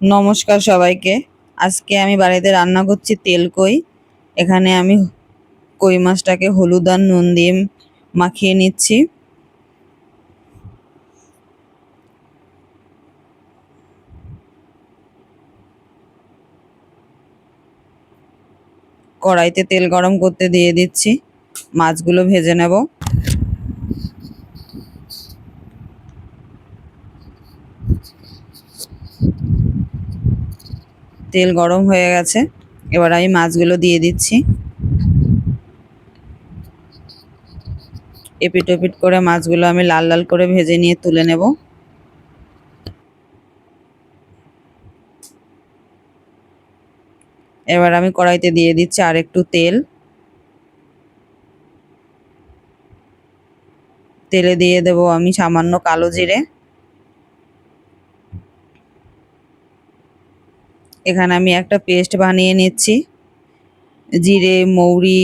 নমস্কার সবাইকে। আজকে আমি বাড়িতে রান্না করছি তেল কই। এখানে আমি কই মাছটাকে হলুদ আর নুন দিয়ে মাখিয়ে নিচ্ছি। কড়াইতে তেল গরম করতে দিয়ে দিচ্ছি। মাছগুলো ভেজে নেব। তেল গরম হয়ে গেছে, এবার আমি মাছগুলো দিয়ে দিচ্ছি। এপিট ওপিট করে মাছগুলো আমি লাল লাল করে ভেজে নিয়ে তুলে নেব। এবার আমি কড়াইতে দিয়ে দিচ্ছি আর একটু তেল। তেলে দিয়ে দেব আমি সামান্য কালো জিরে। এখানে আমি একটা পেস্ট বানিয়ে নিচ্ছি। জিরে, মৌরি,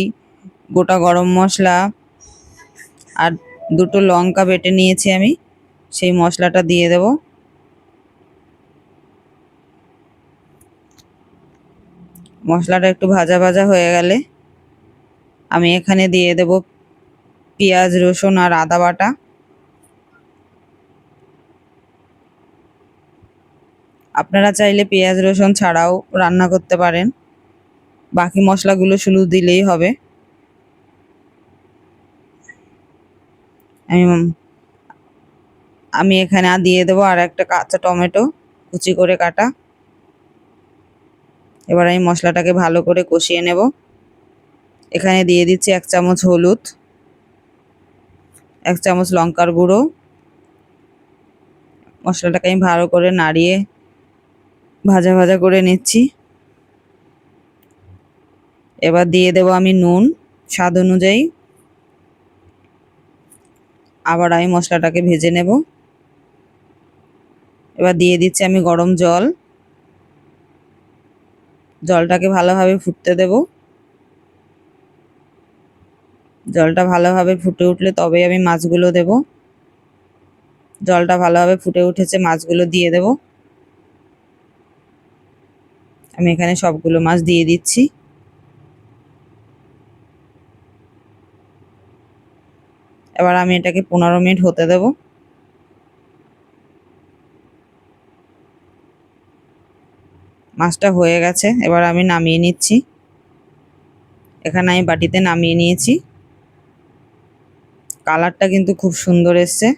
গোটা গরম মশলা আর দুটো লঙ্কা বেটে নিয়েছি আমি, সেই মশলাটা দিয়ে দেব। মশলাটা একটু ভাজা ভাজা হয়ে গেলে আমি এখানে দিয়ে দেব পেঁয়াজ, রসুন আর আদা বাটা। আপনারা চাইলে পেঁয়াজ রসুন ছাড়াও রান্না করতে পারেন, বাকি মশলাগুলো শুধু দিলেই হবে। আমি আমি এখানে দিয়ে দেবো আর একটা কাঁচা টমেটো কুচি করে কাটা। এবার আমি মশলাটাকে ভালো করে কষিয়ে নেব। এখানে দিয়ে দিচ্ছি 1 চামচ হলুদ, 1 চামচ লঙ্কার গুঁড়ো। মশলাটাকে আমি ভালো করে নাড়িয়ে ভাজা ভাজা করে নিচ্ছি। এবার দিয়ে দেব আমি নুন স্বাদ অনুযায়ী। আবার আমি মশলাটাকে ভেজে নেব। এবার দিয়ে দিচ্ছি আমি গরম জল। জলটাকে ভালোভাবে ফুটতে দেব। জলটা ভালোভাবে ফুটে উঠলে তবেই আমি মাছগুলো দেব। জলটা ভালোভাবে ফুটে উঠেছে, মাছগুলো দিয়ে দেব। আমি এখানে সবগুলো মাছ দিয়ে দিচ্ছি। এবার আমি এটাকে 15 মিনিট হতে দেব। মাছটা হয়ে গেছে, এবার আমি নামিয়ে নিচ্ছি। এখানে আমি বাটিতে নামিয়ে নিয়েছি। কালারটা কিন্তু খুব সুন্দর এসছে।